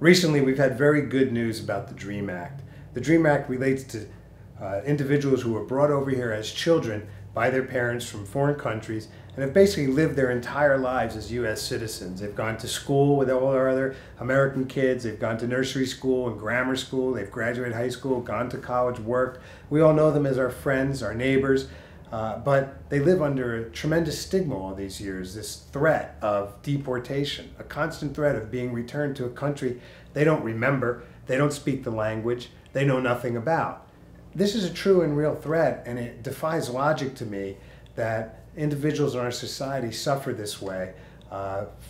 Recently, we've had very good news about the DREAM Act. The DREAM Act relates to individuals who were brought over here as children by their parents from foreign countries and have basically lived their entire lives as U.S. citizens. They've gone to school with all our other American kids. They've gone to nursery school and grammar school. They've graduated high school, gone to college, worked. We all know them as our friends, our neighbors. But they live under a tremendous stigma all these years, this threat of deportation, a constant threat of being returned to a country they don't remember, they don't speak the language, they know nothing about. This is a true and real threat, and it defies logic to me that individuals in our society suffer this way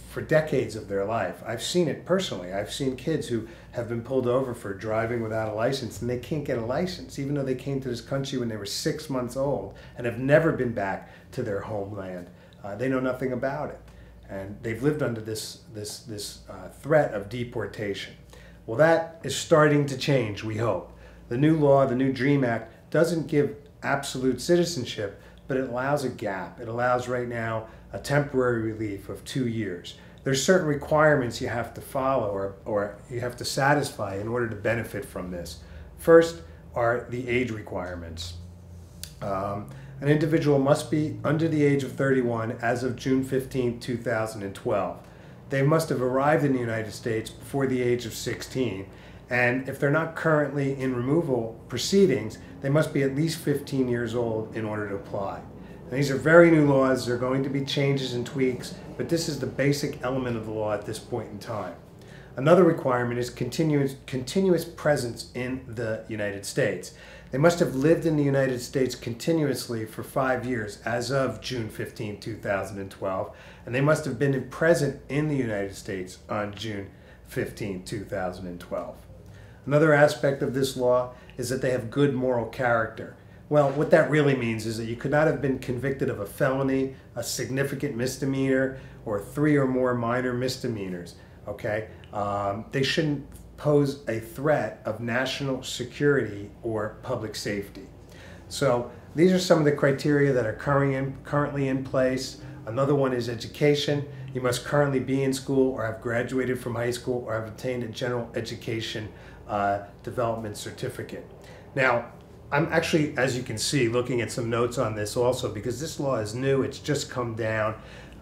for decades of their life. I've seen it personally. I've seen kids who have been pulled over for driving without a license, and they can't get a license, even though they came to this country when they were 6 months old and have never been back to their homeland. They know nothing about it, and they've lived under this threat of deportation. Well, that is starting to change, we hope. The new law, the new DREAM Act, doesn't give absolute citizenship, but it allows a gap. It allows right now a temporary relief of 2 years. There's certain requirements you have to follow or you have to satisfy in order to benefit from this. First are the age requirements. An individual must be under the age of 31 as of June 15, 2012. They must have arrived in the United States before the age of 16. And if they're not currently in removal proceedings, they must be at least 15 years old in order to apply. And these are very new laws. There are going to be changes and tweaks, but this is the basic element of the law at this point in time. Another requirement is continuous presence in the United States. They must have lived in the United States continuously for 5 years as of June 15, 2012, and they must have been present in the United States on June 15, 2012. Another aspect of this law is that they have good moral character. Well, what that really means is that you could not have been convicted of a felony, a significant misdemeanor, or 3 or more minor misdemeanors, okay? They shouldn't pose a threat of national security or public safety. So these are some of the criteria that are currently in place. Another one is education. You must currently be in school or have graduated from high school or have obtained a general education development certificate. Now, I'm actually, as you can see, looking at some notes on this also because this law is new, it's just come down.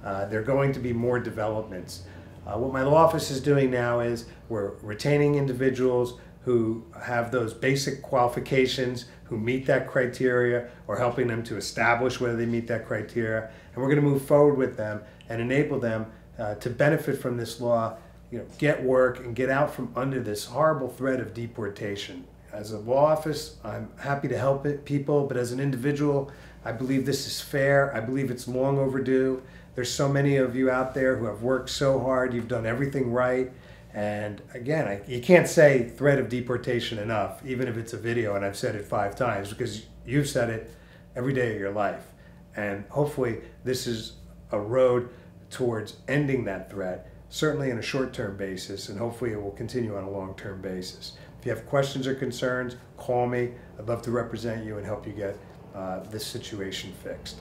There are going to be more developments. What my law office is doing now is we're retaining individuals who have those basic qualifications, who meet that criteria, or helping them to establish whether they meet that criteria. And we're going to move forward with them and enable them to benefit from this law, get work and get out from under this horrible threat of deportation. As a law office, I'm happy to help people, but as an individual, I believe this is fair. I believe it's long overdue. There's so many of you out there who have worked so hard. You've done everything right. And again, you can't say threat of deportation enough, even if it's a video, and I've said it 5 times, because you've said it every day of your life. And hopefully this is a road towards ending that threat, certainly on a short-term basis, and hopefully it will continue on a long-term basis. If you have questions or concerns, call me. I'd love to represent you and help you get this situation fixed.